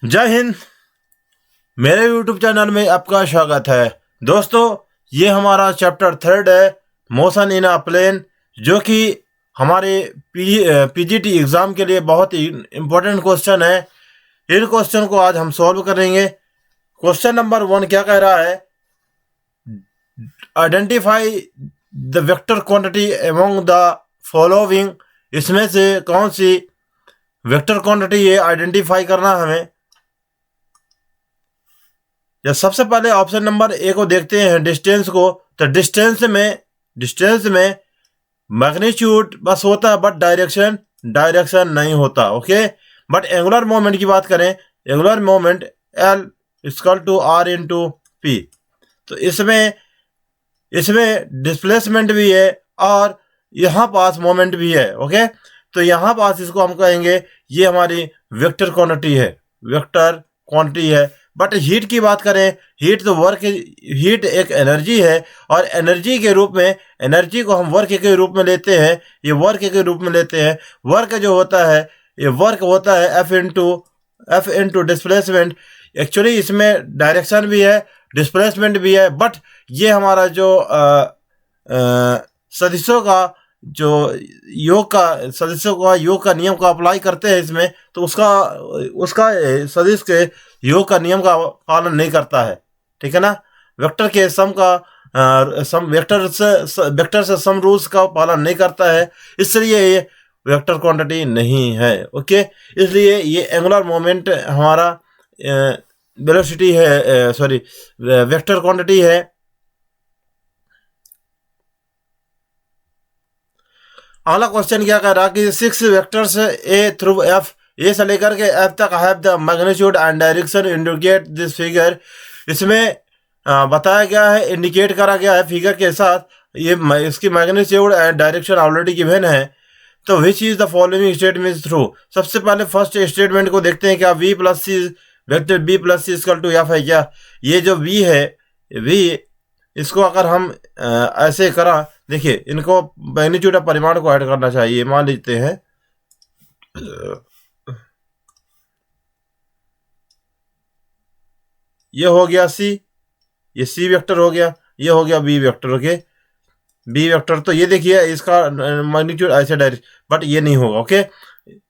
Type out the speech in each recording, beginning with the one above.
जय हिंद। मेरे YouTube channel में आपका स्वागत है। दोस्तों, ये हमारा चैप्टर 3 है, मोशन इन अ प्लेन, जो कि हमारे पीजीटी एग्ज़ाम के लिए बहुत ही इम्पोर्टेंट क्वेश्चन है। इन क्वेश्चन को आज हम सॉल्व करेंगे। क्वेश्चन नंबर 1 क्या कह रहा है? Identify the vector quantity among the following. इसमें से कौन सी वेक्टर क्वांटिटी है, आइडेंटिफाई करना हमें। या सबसे पहले ऑप्शन नंबर ए को देखते हैं, डिस्टेंस को। तो डिस्टेंस में मैग्नीट्यूड बस होता है, बट डायरेक्शन नहीं होता। ओके, बट एंगुलर मोमेंट की बात करें, angular moment L equal to r into p. तो इसमें डिस्प्लेसमेंट भी है और यहाँ पास मोमेंट भी है। ओके, तो यहाँ पास इसको हम कहेंगे ये हमारी वेक्टर क्वांटिटी है। बट हीट की बात करें, हीट एक एनर्जी है, और एनर्जी को हम वर्क के रूप में लेते हैं। ये वर्क के रूप में लेते हैं। वर्क जो होता है, ये वर्क होता है एफ इंटू डिस्प्लेसमेंट। एक्चुअली इसमें डायरेक्शन भी है, डिस्प्लेसमेंट भी है, बट ये हमारा जो सदिशों का योग का नियम का अप्लाई करते हैं इसमें, तो उसका सदिश के योग का नियम का पालन नहीं करता है। ठीक है ना? वेक्टर के वेक्टर से सम रूल्स का पालन नहीं करता है, इसलिए ये वेक्टर क्वांटिटी नहीं है। ओके, इसलिए ये एंगुलर मोमेंट हमारा वेलोसिटी है, वेक्टर क्वांटिटी है। अगला क्वेश्चन क्या कह रहा है कि 6 वेक्टर्स ए थ्रू एफ, ए से लेकर के एफ तक have the magnitude and direction indicate this figure. इसमें बताया गया है, इंडिकेट करा गया है फिगर के साथ, ये इसकी magnitude and direction already given है। तो which is the following statement true. सबसे पहले फर्स्ट स्टेटमेंट को देखते हैं, क्या v plus c vector b plus c equal to f है क्या? ये जो v है, v इसको अगर हम ऐसे करा, देखिए इनको मैग्नीट्यूड ऑफ परिमाण को ऐड करना चाहिए। मान लेते हैं ये हो गया c, ये c वेक्टर हो गया, ये हो गया b vector. Okay, b vector, तो ये देखिए इसका मैग्नीट्यूड ऐसे डायरेक्ट, बट ये नहीं होगा। ओके,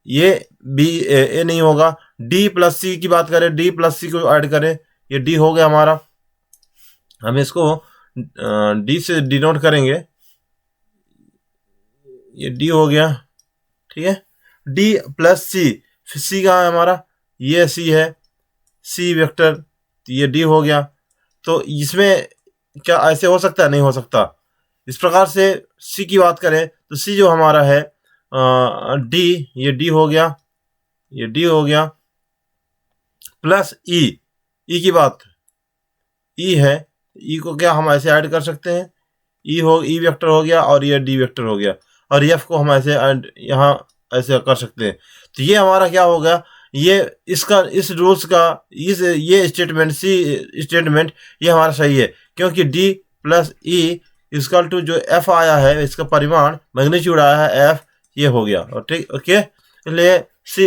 ये b ए नहीं होगा। d प्लस सी की बात करें, d प्लस सी को ऐड करें, ये d हो गया हमारा। हम इसको d से डिनोट करेंगे, ये d हो गया। ठीक है, d प्लस सी, c कहाँ है हमारा? ये c है, c वेक्टर, तो ये d हो गया। तो इसमें क्या ऐसे हो सकता है? नहीं हो सकता। इस प्रकार से c की बात करें तो c जो हमारा है d, ये d हो गया, ये d हो गया, प्लस e की बात, e है, e को क्या हम ऐसे ऐड कर सकते हैं, e वेक्टर हो गया और ये d वेक्टर हो गया, और f को हम ऐसे ऐड यहाँ ऐसे कर सकते हैं। तो ये हमारा क्या होगा, ये इस रूल्स का ये स्टेटमेंट ये हमारा सही है, क्योंकि d plus e equal to जो f आया है, इसका परिमाण मैग्नीट्यूड आया है f, ये हो गया। और ठीक, ओके, इसलिए C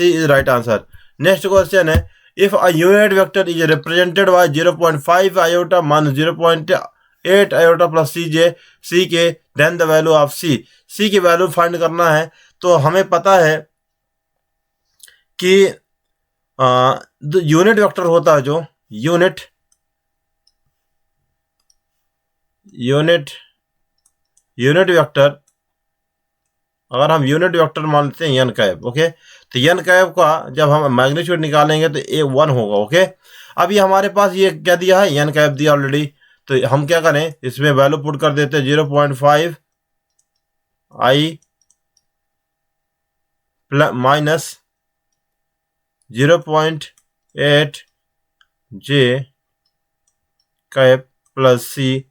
is right answer. Next question है, if a unit vector is represented by 0.5 iota मान 0.8 iota plus C K, then the value of C की वैल्यू फाइंड करना है। तो हमें पता है कि यूनिट वेक्टर होता है, जो यूनिट वेक्टर, अगर हम यूनिट वेक्टर मानते हैं n कैप। ओके, तो n कैप का जब हम मैग्नीट्यूड निकालेंगे तो a 1 होगा। ओके, अभी हमारे पास ये क्या दिया है, n कैप दिया ऑलरेडी। तो हम क्या करें, इसमें वैल्यू पुट कर देते हैं 0.5 i plus minus 0.8 j cap plus c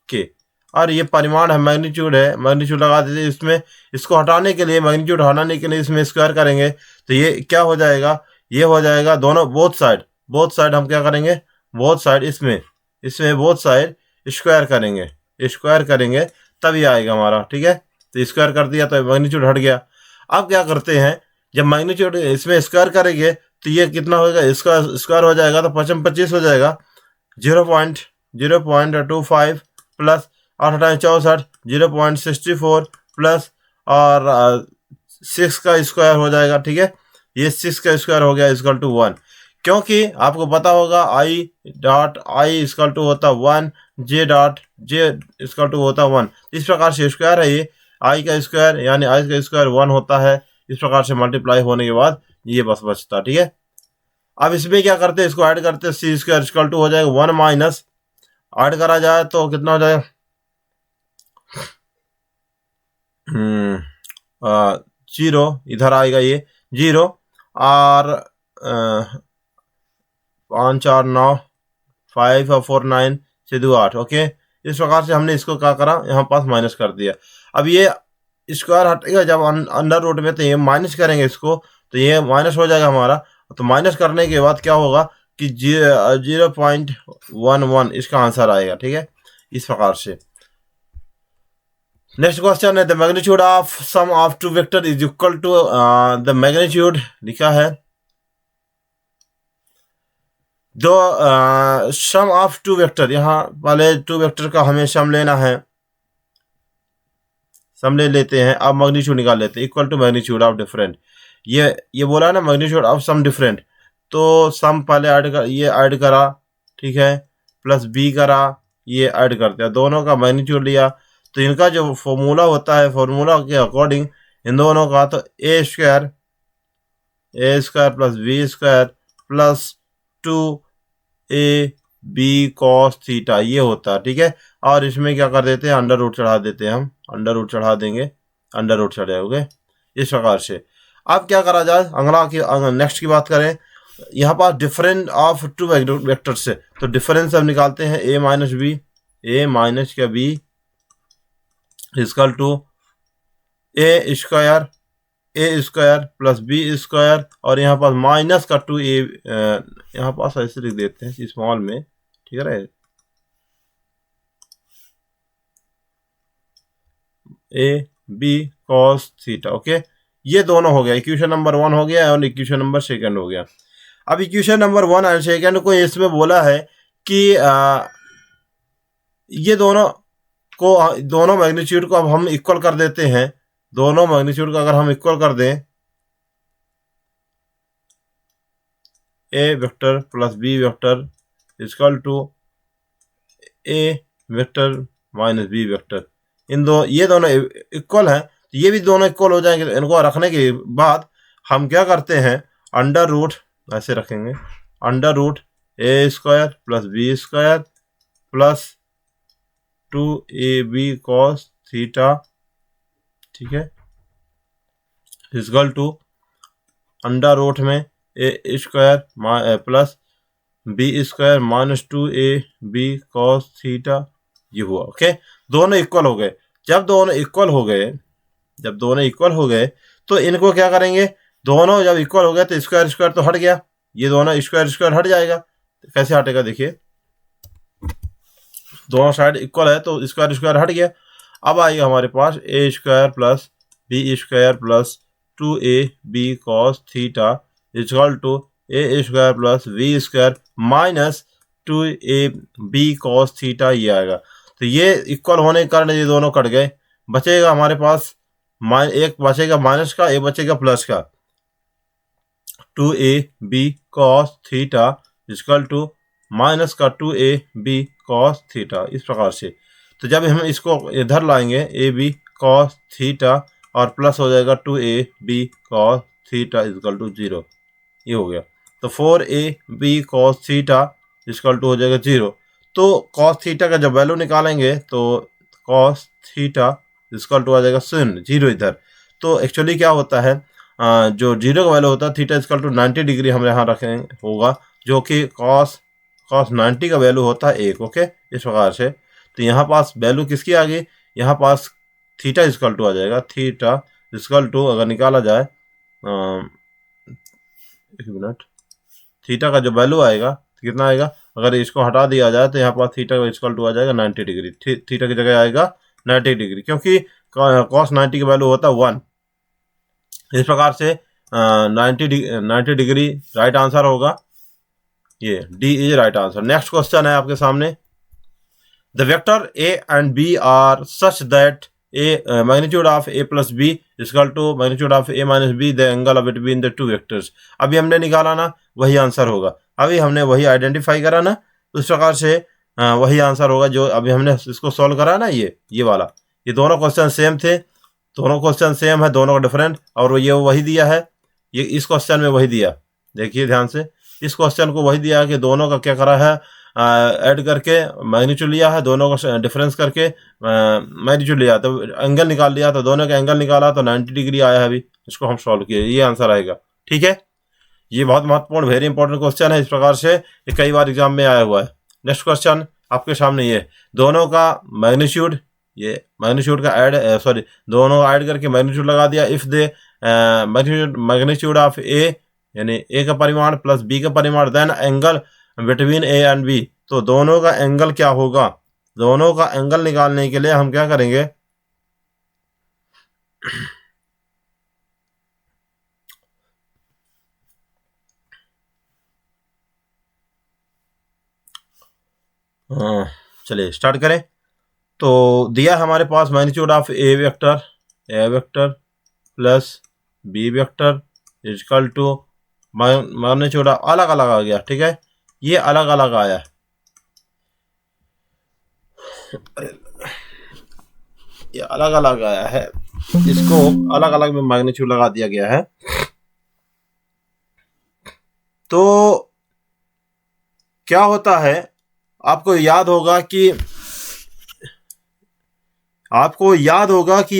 के, और ये परिमाण है, मैग्नीट्यूड है, मैग्नीट्यूड लगा देते। इसमें इसको हटाने के लिए, मैग्नीट्यूड हटाने के लिए इसमें स्क्वायर करेंगे, तो ये क्या हो जाएगा, ये हो जाएगा दोनों बोथ साइड हम क्या करेंगे, बोथ साइड इसमें बोथ साइड स्क्वायर करेंगे तब ये आएगा हमारा। ठीक है, तो स्क्वायर कर दिया तो मैग्नीट्यूड हट गया। अब क्या करते हैं, जब मैग्नीट्यूड इसमें स्क्वायर करेंगे तो ये कितना होगा, इसका स्क्वायर हो जाएगा तो 25 हो जाएगा, 0.25 प्लस 8×64 0.64 प्लस और 6 का स्क्वायर हो जाएगा। ठीक है, ये 6 का स्क्वायर हो गया इक्वल टू 1, क्योंकि आपको पता होगा i dot i equal to होता 1, j dot j equal to होता 1। इस प्रकार से स्क्वायर है ये, आई का स्क्वायर यानी आई का स्क्वायर 1 होता है। इस प्रकार से मल्टीप्लाई होने के बाद ये बस बचता। ठीक है, अब इसमें क्या करते हैं, इसको ऐड करते हैं, सी स्क्वायर इक्वल टू हो जाएगा 1 माइनस, ऐड करा जाए तो कितना हो जाएगा, 0 इधर आएगा, ये 0 और 5 और 9 5 और 4 9 से 2 8। ओके, इस प्रकार से हमने इसको क्या करा, यहाँ पास माइनस कर दिया। अब ये स्क्वायर हटेगा जब अंडर रूट में, तो ये माइनस करेंगे इसको, तो ये माइनस हो जाएगा हमारा। तो माइनस करने के बाद क्या होगा कि 0.11 इसका आंसर आएगा। ठीक है, इस प्रकार से। नेक्स्ट क्वेश्चन है, the magnitude of sum of two vector is equal to the magnitude, लिखा है जो सम ऑफ टू वेक्टर, यहाँ पहले टू वेक्टर का हमें सम लेना है, सम ले लेते हैं, अब मैग्नीट्यूड निकाल लेते हैं, equal to magnitude of different. ये बोला है ना मैग्नीट्यूड ऑफ सम डिफरेंट, तो सम पहले ऐड कर, ये ऐड करा, ठीक है, प्लस बी करा, ये ऐड करते हैं, दोनों का मैग्नीट्यूड लिया, तो इनका जो फॉर्मूला होता है, फॉर्मूला के अकॉर्डिंग इन दोनों का, तो A square plus B square plus 2ab cos theta ये होता है। ठीक है, और इसमें क्या कर देते हैं, अंडर रूट चढ़ा देते हैं, हम अंडर रूट चढ़ा देंगे, अंडर रूट चढ़ जाओगे इस प्रकार से। अब क्या करा जाए, अगला की नेक्स्ट की बात करें, यहाँ पास डिफरेंस ऑफ टू वेक्टर से, तो डिफरेंस हम निकालते हैं, a minus B, a minus का B equal to A square plus B square, और यहाँ पास माइनस का 2a, यहाँ पास ऐसे लिख देते हैं स्मॉल में, ठीक है, a b cos theta. Okay, ये दोनों हो गया, इक्वेशन नंबर 1 हो गया और इक्वेशन नंबर 2 हो गया। अब इक्वेशन नंबर 1 और 2 को इसमें बोला है कि ये दोनों मैग्नीट्यूड को अब हम इक्वल कर देते हैं, दोनों मैग्नीट्यूड को अगर हम इक्वल कर दें, A vector plus B vector equal to A vector minus B vector, ये दोनों इक्वल हैं, तो ये भी दोनों इक्वल हो जाएंगे। इनको रखने के बाद हम क्या करते हैं, अंडर रूट ऐसे रखेंगे, under root A square plus B square plus 2ab cos theta, ठीक है, इक्वल टू अंडर रूट में A square plus B square minus 2ab cos theta, ये हुआ। ओके, दोनों इक्वल हो गए। जब दोनों इक्वल हो गए तो इनको क्या करेंगे, दोनों जब इक्वल हो गए तो स्क्वायर तो हट गया, ये दोनों स्क्वायर हट जाएगा। कैसे हटेगा, देखिए, दोनों साइड इक्वल है तो स्क्वायर हट गया। अब आएगा हमारे पास A square plus B square plus 2ab cos theta equal to A square plus B square minus 2ab cos theta, ये आएगा। तो ये इक्वल होने के कारण ये दोनों कट गए, बचेगा हमारे पास एक बचेगा माइनस का, एक बचेगा प्लस का, 2ab cos theta equal to minus का 2ab cos थीटा, इस प्रकार से। तो जब हम इसको इधर लाएंगे ab cos थीटा और प्लस हो जाएगा 2ab cos theta equal to 0, ये हो गया। तो 4ab cos theta equal to हो जाएगा 0। तो cos थीटा का जब वैल्यू निकालेंगे तो cos थीटा इक्वल टू आ जाएगा 0 इधर। तो एक्चुअली क्या होता है, जो 0 का वैल्यू होता है, थीटा इक्वल टू 90 डिग्री हम यहाँ रखें होगा, जो कि cos 90 का वैल्यू होता है 1। ओके, इस प्रकार से। तो यहाँ पास वैल्यू किसकी आ गई, यहाँ पास थीटा इक्वल टू आ जाएगा, थीटा इक्वल टू अगर निकाला जाए, एक मिनट, थीटा का जो वैल्यू आएगा कितना आएगा, अगर इसको हटा दिया जाए तो यहाँ पास थीटा का इक्वल टू आ जाएगा 90 डिग्री, थीटा की जगह आएगा 90 डिग्री, क्योंकि cos 90 का वैल्यू होता है 1। इस प्रकार से 90 डिग्री राइट आंसर होगा। ये D is right answer. Next question है आपके सामने, the vector a and b are such that a magnitude of a plus b equal to magnitude of a minus b, the angle between the two vectors. अभी हमने निकाला ना, वही answer होगा। अभी हमने वही आइडेंटिफाई करा ना, उस प्रकार से वही आंसर होगा जो अभी हमने इसको सॉल्व करा ना। ये वाला, ये दोनों क्वेश्चन सेम थे, दोनों क्वेश्चन सेम है, दोनों का डिफरेंट, और ये वही दिया है। ये इस क्वेश्चन में वही दिया, देखिए ध्यान से, इस क्वेश्चन को वही दिया है कि दोनों का क्या करा है, ऐड करके मैग्नीट्यूड लिया है, दोनों का डिफरेंस करके मैग्नीट्यूड लिया, तो एंगल निकाल लिया, तो दोनों का एंगल निकाला तो 90 डिग्री आया है। अभी इसको हम सॉल्व किए, ये आंसर आएगा। ठीक है, ये बहुत महत्वपूर्ण, वेरी इंपॉर्टेंट क्वेश्चन है। इस प्रकार से ये कई बार एग्जाम में आया हुआ है। नेक्स्ट क्वेश्चन आपके सामने, ये दोनों का मैग्नीट्यूड, ये मैग्नीट्यूड का ऐड दोनों ऐड करके मैग्नीट्यूड लगा दिया। If they magnitude of a, यानी ए का परिमाण प्लस बी का परिमाण, then angle between a and b, तो दोनों का एंगल क्या होगा। दोनों का एंगल निकालने के लिए हम क्या करेंगे, चलिए स्टार्ट करें। तो दिया हमारे पास magnitude of A vector plus B vector equal to magnitude अलग अलग आ गया। ठीक है, ये अलग अलग आया, ये अलग अलग आया है, इसको अलग अलग में मैग्नीट्यूड लगा दिया गया है। तो क्या होता है, आपको याद होगा कि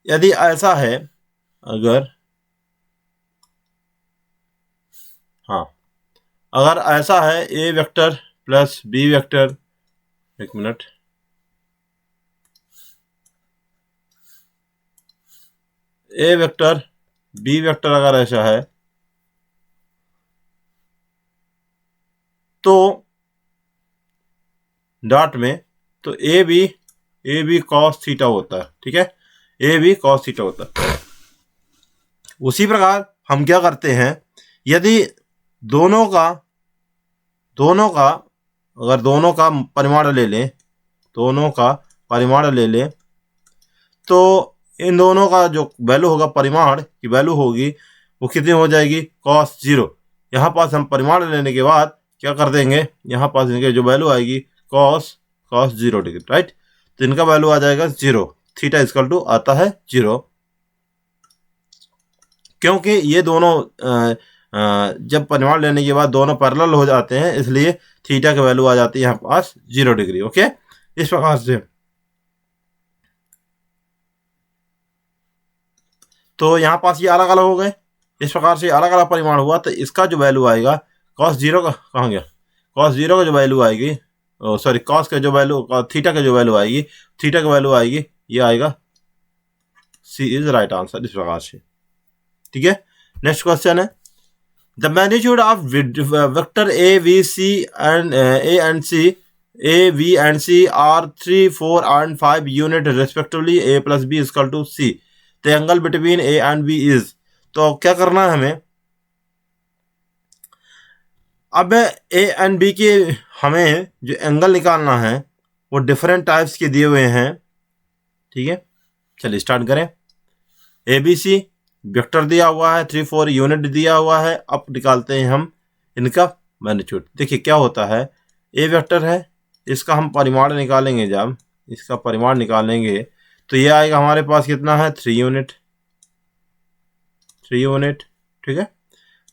यदि ऐसा है, अगर ऐसा है ए वेक्टर प्लस बी वेक्टर, एक मिनट, ए वेक्टर बी वेक्टर अगर ऐसा है, तो डॉट में, तो ए बी कॉस थीटा होता है। ठीक है, ए बी कॉस थीटा होता है। उसी प्रकार हम क्या करते हैं, यदि दोनों का अगर दोनों का परिमाण ले लें, तो इन दोनों का जो वैल्यू होगा, परिमाण की वैल्यू होगी, वो कितनी हो जाएगी, cos 0। यहाँ पास हम परिमाण लेने के बाद क्या कर देंगे, यहाँ पास इनके जो वैल्यू आएगी cos 0 डिग्री, राइट। तो इनका वैल्यू आ जाएगा 0, थीटा इक्वल टू आता है 0, क्योंकि ये दोनों जब परिमाण लेने के बाद दोनों पैरेलल हो जाते हैं, इसलिए थीटा की वैल्यू आ जाती है यहाँ पास 0 डिग्री। ओके, इस प्रकार से। तो यहाँ पास ये अलग अलग हो गए, इस प्रकार से अलग अलग परिमाण हुआ, तो इसका जो वैल्यू आएगा cos 0 का, कहाँ गया, cos 0 का जो वैल्यू आएगी, cos का जो वैल्यू, थीटा का जो वैल्यू आएगी, ये आएगा सी इज राइट आंसर, इस प्रकार से। ठीक है, नेक्स्ट क्वेश्चन है, the magnitude of vector a v c and a v and c are 3, 4 and 5 unit respectively, a plus b equal to c, the angle between a and b is. तो क्या करना है हमें, अब ए and B के हमें जो angle निकालना है वो डिफरेंट टाइप्स के दिए हुए हैं। ठीक है, चलिए स्टार्ट करें। ए बी सी वेक्टर दिया हुआ है, 3, 4 यूनिट दिया हुआ है। अब निकालते हैं हम इनका मैग्नीट्यूड। देखिए क्या होता है, ए वेक्टर है, इसका हम परिमाण निकालेंगे, जब इसका परिमाण निकालेंगे तो ये आएगा हमारे पास कितना है, 3 यूनिट। ठीक है,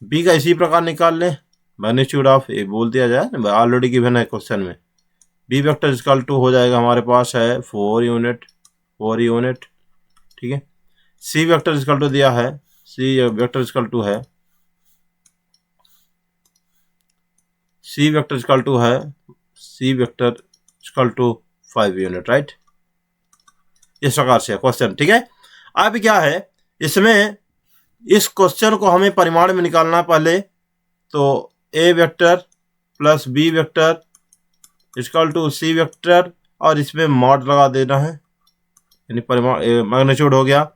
बी का इसी प्रकार निकाल लें, मैग्नीट्यूड ऑफ ए बोल दिया जाए, ऑलरेडी गिवन है क्वेश्चन में। बी वेक्टर इक्वल टू हो जाएगा हमारे पास है 4 यूनिट। ठीक है, सी वेक्टर इक्वल टू दिया है, सी वेक्टर इक्वल टू है 5 यूनिट, राइट। इस प्रकार से क्वेश्चन। ठीक है, अब क्या है इसमें, इस क्वेश्चन को हमें परिमाण में निकालना पहले, तो A vector plus B vector equal to C vector, और इसमें मॉड लगा देना है, यानी परिमाण मैग्नीट्यूड हो गया।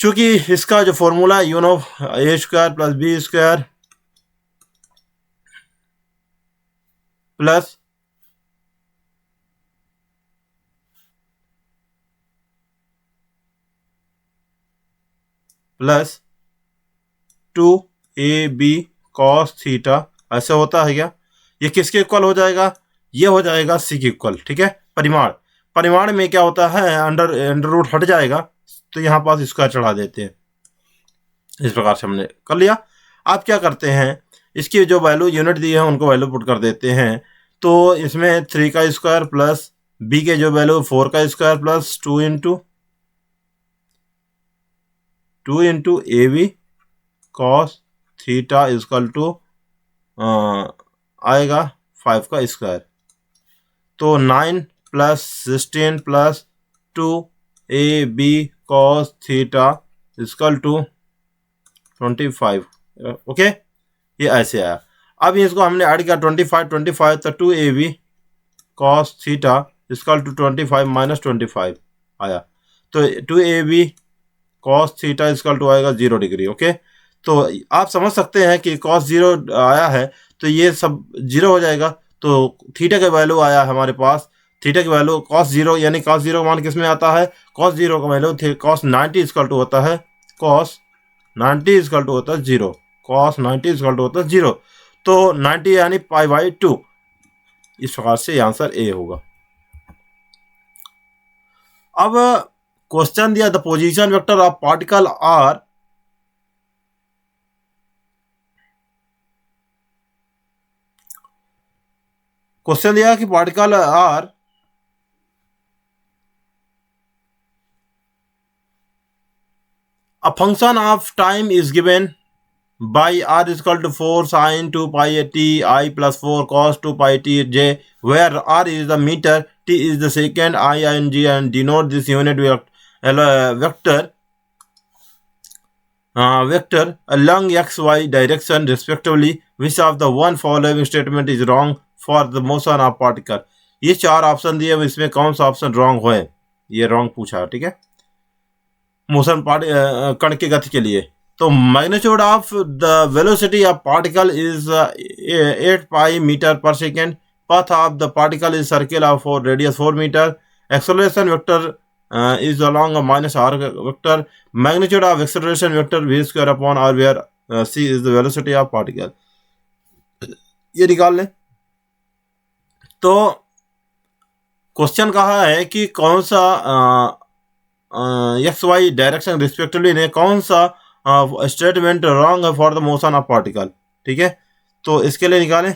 चूंकि इसका जो formula you know a square plus B square plus plus 2ab cos theta ऐसे होता है क्या? ये किसके इक्वल हो जाएगा? ये हो जाएगा सी के इक्वल। ठीक है, परिमाण में क्या होता है, अंडर रूट हट जाएगा, तो यहाँ पास स्क्वायर चढ़ा देते हैं। इस प्रकार से हमने कर लिया। आप क्या करते हैं, इसकी जो वैल्यू यूनिट दी है उनको वैल्यू पुट कर देते हैं। तो इसमें 3 का स्क्वायर प्लस बी के जो वैल्यू 4 का square plus 2 into a b cos theta equal to आएगा 5 का स्क्वायर। तो 9 plus 16 plus 2ab cos theta equal to 25। Okay, ये ऐसे आया। अब इसको हमने ऐड किया 25 तो 2ab cos theta equal to 25 minus 25 आया। तो 2ab cos theta equal to आएगा 0 डिग्री। ओके, तो आप समझ सकते हैं कि cos 0 आया है तो ये सब 0 हो जाएगा। तो थीटा का वैल्यू आया हमारे पास, थीटा की वैल्यू cos 0, यानी cos 0 का मान किस में आता है, cos 0 का वैल्यू थे cos 90 इजकल टू होता है cos 90 इजकल टू होता है 0, cos 90 इजकल टू होता है 0। तो 90 यानी π/2। इस प्रकार से आंसर ए होगा। अब क्वेश्चन दिया the position vector of particle r question दिया कि particle are a function of time is given by r is equal to 4 sin 2 pi t I plus 4 cos 2 pi t j, where r is the meter, t is the second, I and g, and denote this unit vector along x y direction respectively. Which of the one following statement is wrong for the motion of particle? ये 4 option दिए, इसमें कौन सा option wrong है? ये wrong पूछा। ठीक है, मोशन कण की गति के लिए। तो magnitude of the velocity of particle is 8 pi metre पर second. Path of the particle is circle of radius 4 metre. Acceleration vector is along a minus r vector. Magnitude of acceleration vector v square upon r, where c is the velocity of particle. ये निकाल लें। तो question कहा है कि कौन सा x Y direction respectively ने कौन सा स्टेटमेंट रॉन्ग है for the motion of particle. ठीक है, तो इसके लिए निकालें।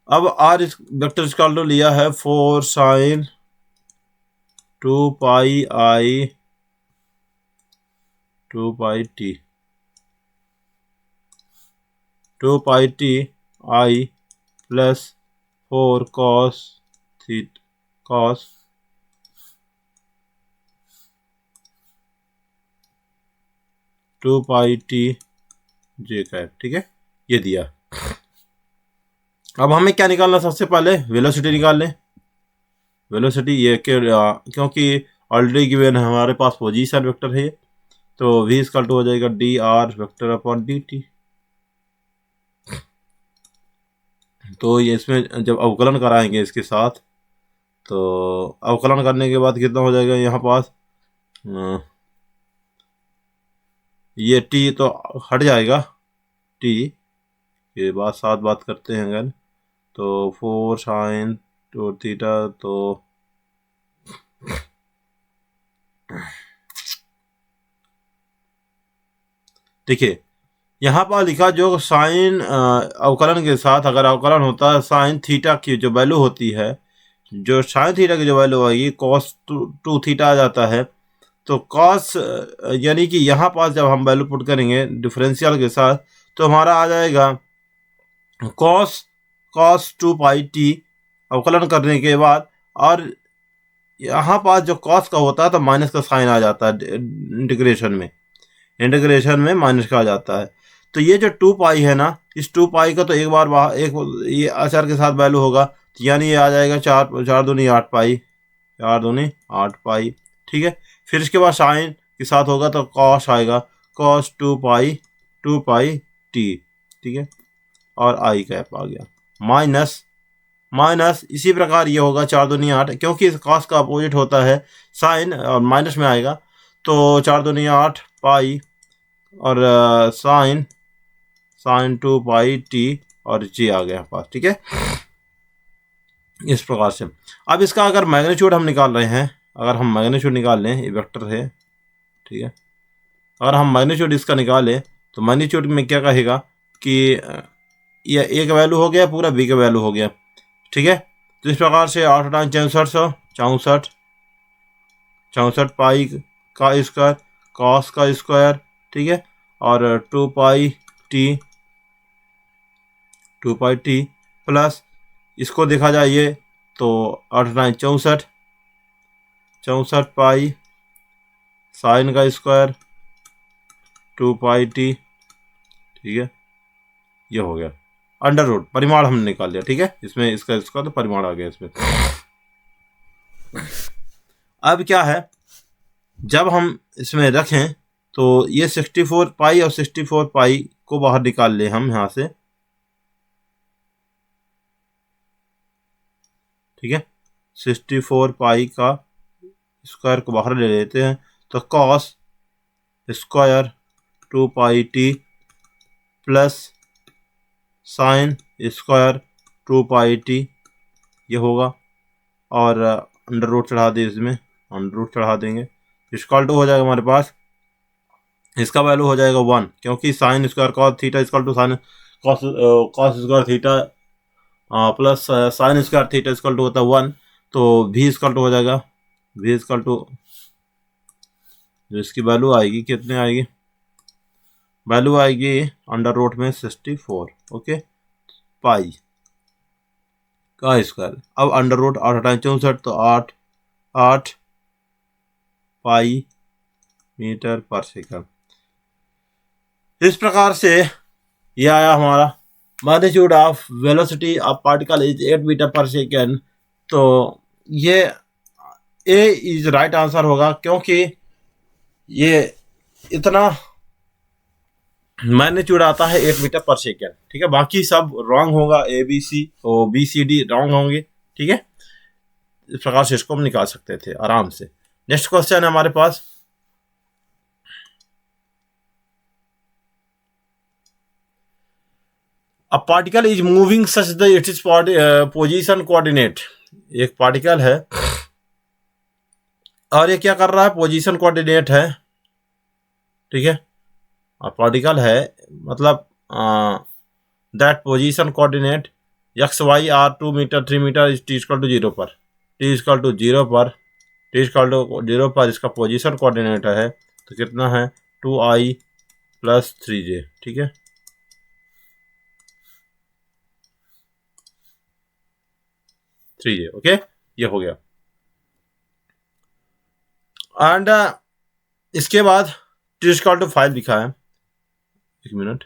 अब आर वेक्टर इक्वल टू लिया है 4 sin 2 pi I 2 pi t 2 pi t I plus 4 cos theta cos 2 pi t j cap. ठीक है, ये दिया। अब हमें क्या निकालना, सबसे पहले वेलोसिटी निकाल लें। वेलोसिटी ये क्योंकि ऑलरेडी गिवन है हमारे पास पोजीशन वेक्टर है, तो v इक्वल टू हो जाएगा D R vector upon D T. तो ये इसमें जब अवकलन कराएंगे इसके साथ, तो अवकलन करने के बाद कितना हो जाएगा यहाँ पास, ये t तो हट जाएगा, t के बाद साथ बात करते हैं अगर, तो 4 sin 2 थीटा, तो देखिए यहाँ पर लिखा जो साइन अवकलन के साथ अगर अवकलन होता है साइन थीटा की जो वैल्यू होती है, जो साइन थीटा की जो वैल्यू आएगी कॉस 2 थीटा आ जाता है। तो कॉस यानी कि यहाँ पास जब हम वैल्यू पुट करेंगे डिफरेंशियल के साथ, तो हमारा आ जाएगा कॉस 2 पाई टी अवकलन करने के बाद, और यहाँ पास जो कॉस का होता है तो माइनस का साइन आ जाता है इंटीग्रेशन में माइनस का आ जाता है। तो ये जो 2 पाई है ना, इस 2 पाई का तो एक बार एक ये अचर के साथ वैल्यू होगा, यानी ये आ जाएगा 4 दूनी 8 पाई, 4 दूनी 8 पाई, ठीक है। फिर इसके बाद साइन के साथ होगा तो कॉस आएगा, कॉस 2 पाई टी, ठीक है। और आई कैप आ गया, माइनस इसी प्रकार ये होगा 4 दूनी 8, क्योंकि इस कॉस का अपोजिट होता है साइन और माइनस में आएगा, तो 4 दूनी 8 पाई और साइन 2 पाई टी और जी आ गया पास, ठीक है। इस प्रकार से अब इसका अगर मैग्नीट्यूड हम निकाल रहे हैं, अगर हम मैग्नीट्यूड निकाल लें, ये वेक्टर है, ठीक है। अगर हम मैग्नीट्यूड इसका निकालें तो मैग्नीट्यूड में क्या कहेगा कि ये ए का वैल्यू हो गया पूरा, बी का वैल्यू हो गया, ठीक है। तो इस प्रकार से 8 8 64 पाई का स्क्वायर कॉस का स्क्वायर, ठीक है। और 2 पाई टी प्लस इसको देखा जाए ये तो 8 9 64 पाई साइन का स्क्वायर 2 पाई टी, ठीक है। ये हो गया अंडर रूट, परिमाण हमने निकाल लिया, ठीक है। इसमें इसका तो परिमाण आ गया इसमें। अब क्या है, जब हम इसमें रखें तो ये 64 पाई और 64 पाई को बाहर निकाल ले हम यहाँ से, ठीक है। 64 पाई का स्क्वायर को बाहर ले लेते हैं तो cos square 2 pi T plus sine square 2 pi T, ये होगा। और अंडर रूट चढ़ा दे, इसमें अंडर रूट चढ़ा देंगे, इक्वल टू हो जाएगा हमारे पास, इसका वैल्यू हो जाएगा 1, क्योंकि sine square cos theta equal to sine cos square theta plus sine square theta equal to होता है 1, तो भी इक्वल टू हो जाएगा, भी इक्वल टू जो इसकी वैल्यू आएगी कितने आएगी, वैल्यू आएगी अंडर रूट में 64, ओके, पाई का स्क्वायर। अब अंडर रूट 8 8 64 तो 8 पाई मीटर पर सेकंड। इस प्रकार से ये आया हमारा magnitude of velocity of particle is 8 metre per second. तो ये ए इज राइट आंसर होगा, क्योंकि ये इतना मैग्नीट्यूड आता है 8 मीटर पर सेकंड, ठीक है। बाकी सब रॉन्ग होगा, ए बी सी और बी सी डी रॉन्ग होंगे, ठीक है। इस प्रकार से इसको हम निकाल सकते थे आराम से। नेक्स्ट क्वेश्चन है हमारे पास, a particle is moving such that it is position coordinate. एक पार्टिकल है और ये क्या कर रहा है, पोजीशन कोऑर्डिनेट है, ठीक है। पार्टिकल है मतलब that position coordinate x y are 2 metre 3 metre is t equal to 0 पर, टी इक्वल टू 0 पर इसका पोजीशन कोऑर्डिनेट है, तो कितना है 2i प्लस 3j, ठीक है। ओके, ये हो गया। एंड इसके बाद टी इक्वल टू 5 लिखा है, एक minute,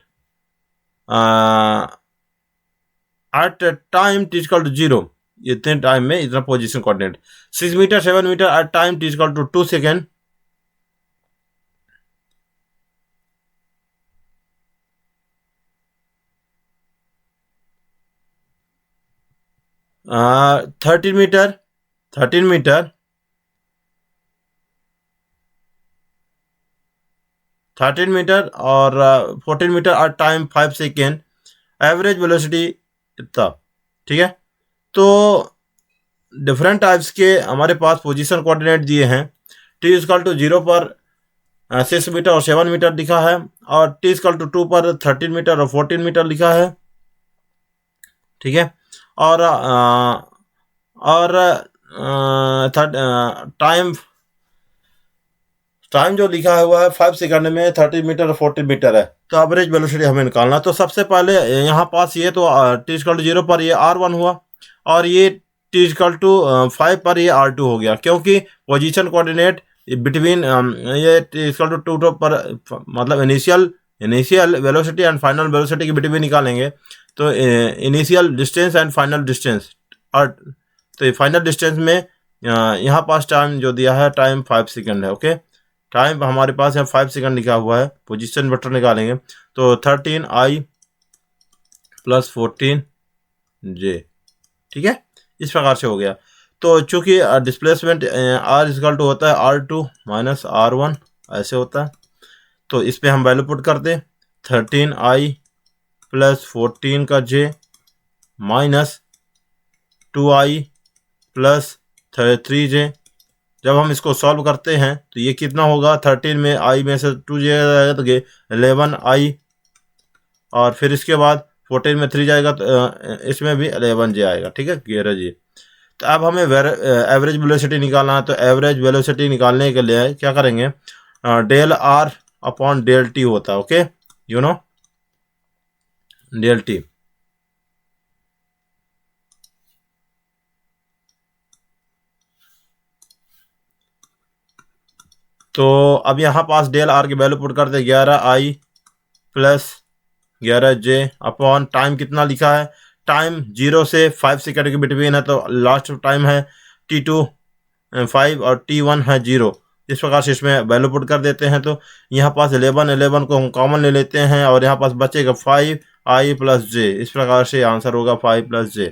at time t equal to 0, इतने टाइम में इतना position coordinate 6 metre 7 metre at time t equal to 2 second, 13 metre 13 metre और 14 metre at time 5 second, average velocity इतना, ठीक है। तो डिफरेंट टाइप्स के हमारे पास पोजीशन कोऑर्डिनेट दिए हैं। टी इक्वल टू 0 पर 6 मीटर और 7 मीटर लिखा है, और टी इक्वल टू 2 पर 13 मीटर और 14 मीटर लिखा है, ठीक है। और टाइम जो लिखा हुआ है 5 सेकंड में 30 मीटर और 40 मीटर है। तो एवरेज वेलोसिटी हमें निकालना। तो सबसे पहले यहाँ पास ये तो टी इक्वल टू 0 पर ये r1 हुआ, और ये टी इक्वल टू 5 पर ये R2 हो गया, क्योंकि पोजीशन कोऑर्डिनेट बिटवीन ये टी इक्वल टू 2 पर मतलब initial velocity and final velocity के बिटवीन निकालेंगे तो initial distance and final distance, और तो फाइनल डिस्टेंस में यहाँ पास टाइम जो दिया है टाइम 5 सेकंड है। ओके, टाइम हमारे पास यहाँ 5 सेकंड लिखा हुआ है, पोजीशन वेक्टर निकालेंगे तो 13i प्लस 14j, ठीक है, इस प्रकार से हो गया। तो चूंकि डिस्प्लेसमेंट r इक्वल टू होता है R2 माइनस R1 ऐसे होता है, तो इस पे हम वैल्यू पुट कर दें 13i प्लस 14 का j minus 2i plus 3j। जब हम इसको सॉल्व करते हैं तो ये कितना होगा, 13 में i में से 2 जाएगा तो 11i, और फिर इसके बाद 14 में 3 जाएगा तो इसमें भी 11j आएगा, ठीक है, 11j। तो अब हमें एवरेज वेलोसिटी निकालना है, तो एवरेज वेलोसिटी निकालने के लिए क्या करेंगे, del r upon del t होता है। Okay, you know del t। तो अब यहाँ पास डेल r की वैल्यू पुट करते 11i plus 11j upon time कितना लिखा है, टाइम 0 से 5 सेकंड के बिटवीन है, तो लास्ट टाइम है t2 5 और t1 है 0। इस प्रकार से इसमें वैल्यू पुट कर देते हैं, तो यहाँ पास 11 को हम कॉमन ले लेते हैं और यहाँ पास बचेगा 5i प्लस j। इस प्रकार से आंसर होगा 5 plus j,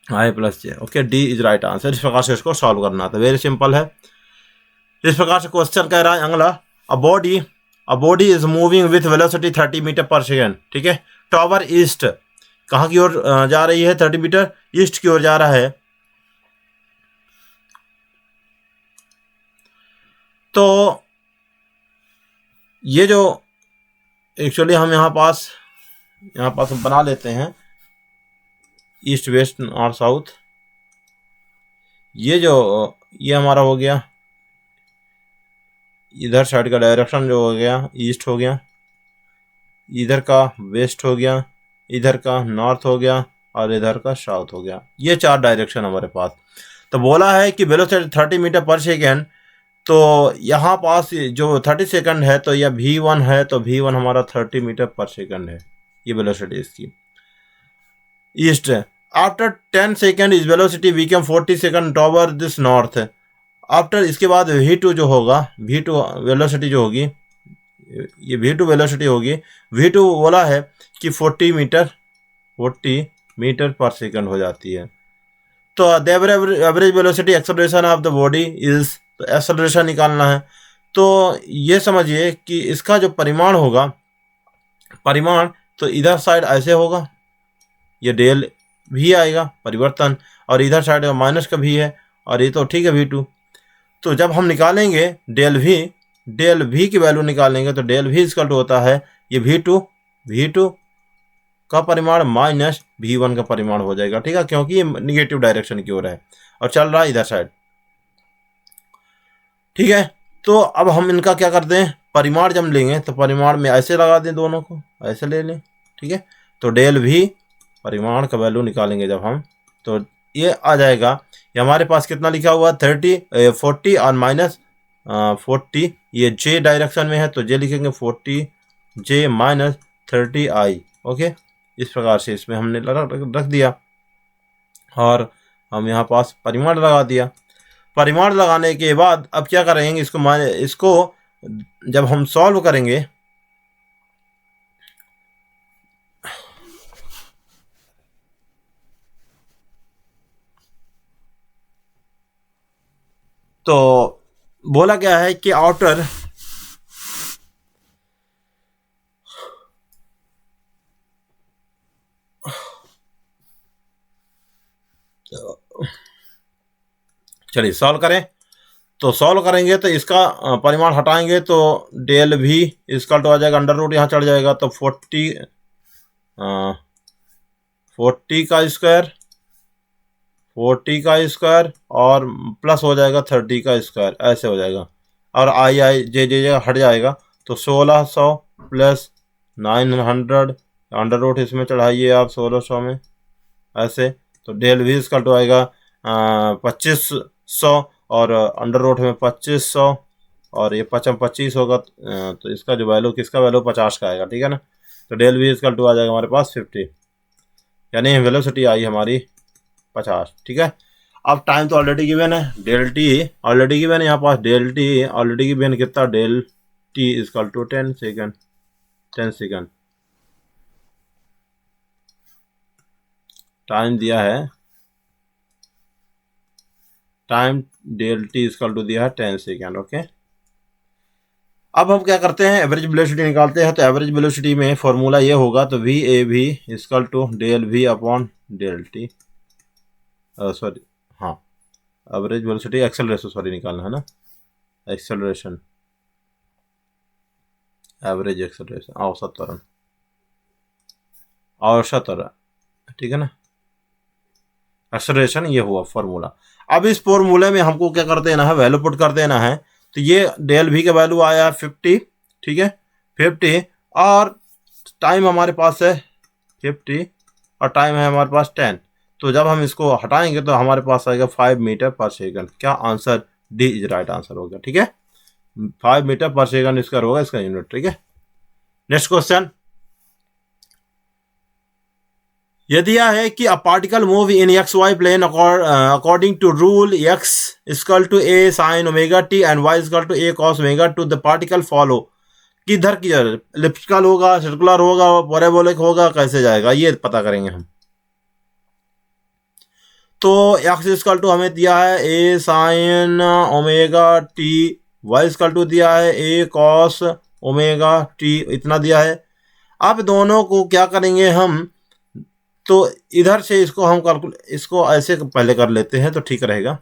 i plus j। Okay, D is right answer. इस प्रकार से इसको सॉल्व करना था, वेरी सिंपल है। इस प्रकार से क्वेश्चन कह रहा है अगला, a body is moving with velocity 30 metre पर सेकेंड, ठीक है, टॉवर ईस्ट, कहाँ की ओर जा रही है, 30 मीटर ईस्ट की ओर जा रहा है। तो ये जो एक्चुअली हम यहाँ पास हम बना लेते हैं ईस्ट वेस्ट नॉर्थ साउथ, ये हमारा हो गया, इधर साइड का डायरेक्शन जो हो गया ईस्ट हो गया, इधर का वेस्ट हो गया, इधर का नॉर्थ हो गया और इधर का साउथ हो गया। ये 4 डायरेक्शन हमारे पास। तो बोला है कि वेलोसिटी 30 मीटर पर सेकेंड, तो यहाँ पास जो 30 सेकंड है तो यह v1 है, तो v1 हमारा 30 मीटर पर सेकंड है, ये वेलोसिटी इसकी east. After 10 second is velocity become 40 second tower this north. After इसके बाद v2 जो होगा, v2 वेलोसिटी जो होगी, ये v2 वेलोसिटी होगी, v2 बोला है कि 40 मीटर पर सेकंड हो जाती है। तो the average velocity acceleration of the body is, तो एक्सेलरेशन निकालना है। तो ये समझिए कि इसका जो परिमाण होगा, परिमाण तो इधर साइड ऐसे होगा, ये डेल भी आएगा परिवर्तन, और इधर साइड माइनस का भी है, और ये तो ठीक है v2। तो जब हम निकालेंगे डेल v की वैल्यू निकालेंगे तो डेल v इक्वल टू होता है ये v2 का परिमाण माइनस v1 का परिमाण हो जाएगा, ठीक है, क्योंकि ये निगेटिव डायरेक्शन की ओर है और चल रहा है इधर साइड, ठीक है। तो अब हम इनका क्या करते हैं, परिमाण जब लेंगे तो परिमाण में ऐसे लगा दें, दोनों को ऐसे ले लें, ठीक है। तो डेल v परिमाण का वैल्यू निकालेंगे जब हम, तो ये आ जाएगा, ये हमारे पास कितना लिखा हुआ 40 और माइनस 40, ये j डायरेक्शन में है तो j लिखेंगे 40j माइनस 30i। ओके, इस प्रकार से इसमें हमने रख दिया और हम यहाँ पास परिमाण लगा दिया। परिमाण लगाने के बाद अब क्या करेंगे, इसको जब हम सॉल्व करेंगे तो बोला गया है कि आउटर चलिए सॉल्व करें। तो सॉल्व करेंगे तो इसका परिमाण हटाएंगे तो डेल v इसका तो आ जाएगा अंडर रूट, यहाँ चढ़ जाएगा तो 40 का स्क्वायर और प्लस हो जाएगा 30 का स्क्वायर, ऐसे हो जाएगा, और आई जे हट जाएगा तो 1600 प्लस 900 अंडर रूट इसमें चढ़ाइए आप 1600 में, ऐसे तो डेल वी इक्वल टू आएगा 2500 और अंडर रूट में 2500 और ये 25 होगा, तो इसका जो वैल्यू किसका वैल्यू 50 का आएगा, ठीक है ना। तो डेल वी इक्वल टू आ जाएगा हमारे पास 50, यानी वेलोसिटी आई हमारी 50, ठीक है। अब टाइम तो ऑलरेडी गिवन है, डेल टी ऑलरेडी गिवन है यहाँ पास, डेल टी ऑलरेडी गिवन कितना, del t equal to 10 second, 10 second time दिया है, time del t equal to दिया है 10 सेकेंड, ओके। अब हम क्या करते हैं, एवरेज वेलोसिटी निकालते हैं। तो एवरेज वेलोसिटी में फॉर्मूला ये होगा, तो v a v equal to del v upon del t, sorry हाँ एवरेज वेलोसिटी एक्सेलरेशन सॉरी निकालना है ना, एक्सेलरेशन एवरेज एक्सेलरेशन औसत त्वरण, औसत त्वरण, ठीक है ना, एक्सेलरेशन ये हुआ फॉर्मूला। अब इस फॉर्मूले में हमको क्या कर देना है, वैल्यू पुट कर देना है। तो ये डेल वी का वैल्यू आया 50, ठीक है 50, और टाइम हमारे पास है 50 और टाइम है हमारे पास 10। तो जब हम इसको हटाएंगे तो हमारे पास आएगा 5 मीटर पर सेकंड। क्या answer, D is right answer होगा, ठीक है 5 मीटर पर सेकंड इसका होगा, इसका यूनिट, ठीक है। नेक्स्ट क्वेश्चन, यह दिया है कि a particle move in x y plane according to rule x equal to a sine omega t and y equal to a cos omega to the particle follow, किधर की elliptical होगा, circular होगा, parabolic होगा, कैसे जाएगा ये पता करेंगे हम। तो एक्स इक्वल टू हमें दिया है A sine omega T, Y equal to दिया है ए कॉस ओमेगा टी, इतना दिया है। अब दोनों को क्या करेंगे हम, तो इधर से इसको हम इसको ऐसे पहले कर लेते हैं तो ठीक रहेगा।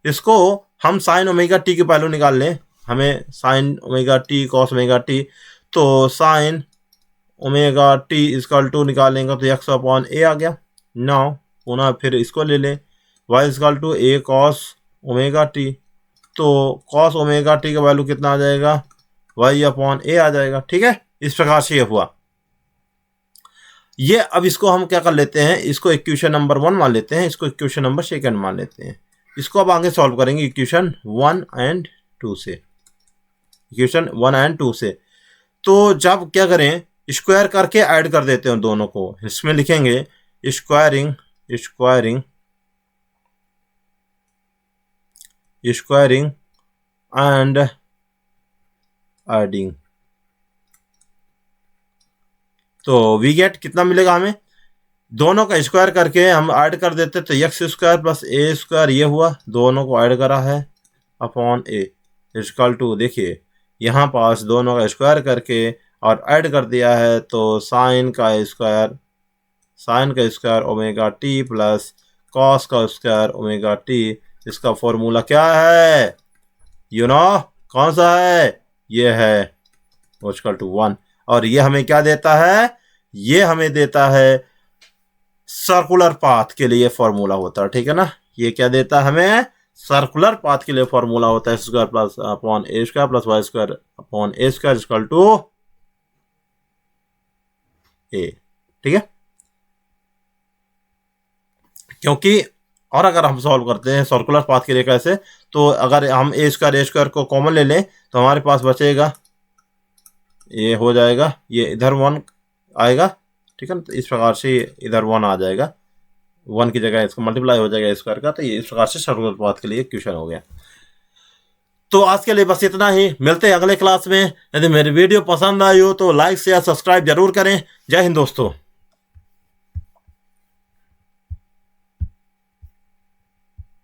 इसको हम साइन ओमेगा टी की वैल्यू निकाल लें, हमें sine omega T cos omega T, तो sine omega T equal to निकालेंगे तो एक्स अपॉन ए आ गया। नाउ पुनः फिर इसको ले लें, y equal to a cos omega T, तो कॉस ओमेगा टी का वैल्यू कितना आ जाएगा, वाई अपॉन ए आ जाएगा, ठीक है। इस प्रकार से ये हुआ ये। अब इसको हम क्या कर लेते हैं, इसको इक्वेशन नंबर 1 मान लेते हैं, इसको इक्वेशन नंबर 2 मान लेते हैं। इसको अब आगे सॉल्व करेंगे इक्वेशन 1 एंड 2 से, इक्वेशन 1 एंड 2 से। तो जब क्या करें, स्क्वायर करके ऐड कर देते हैं दोनों को, इसमें लिखेंगे squaring squaring squaring and adding. तो वी गेट कितना मिलेगा हमें, दोनों का स्क्वायर करके हम ऐड कर देते, तो एक्स स्क्वायर प्लस ए स्क्वायर ये हुआ, दोनों को ऐड करा है अपॉन ए इक्वल टू, देखिए यहाँ पास दोनों का स्क्वायर करके और ऐड कर दिया है, तो साइन का square omega T plus cos का स्क्वायर ओमेगा टी, इसका फॉर्मूला क्या है, यू नो कौन सा है, ये है इक्वल टू 1। और ये हमें क्या देता है, ये हमें देता है सर्कुलर पाथ के लिए फॉर्मूला होता है, ठीक है ना। ये क्या देता है हमें, सर्कुलर पाथ के लिए फॉर्मूला होता है square plus upon A square plus Y square upon A square equal to A, ठीक है। क्योंकि और अगर हम सॉल्व करते हैं सर्कुलर पाथ के लिए कैसे, तो अगर हम ए स्क्वायर को कॉमन ले लें तो हमारे पास बचेगा, ये हो जाएगा, ये इधर 1 आएगा, ठीक है ना। तो इस प्रकार से इधर 1 आ जाएगा, 1 की जगह इसको मल्टीप्लाई हो जाएगा स्क्वायर का। तो ये इस प्रकार से सर्कुलर पाथ के लिए क्वेश्चन हो गया। तो आज के लिए बस इतना ही, मिलते हैं अगले क्लास में। यदि मेरी वीडियो पसंद आई हो तो लाइक शेयर सब्सक्राइब जरूर करें। जय हिंद दोस्तों।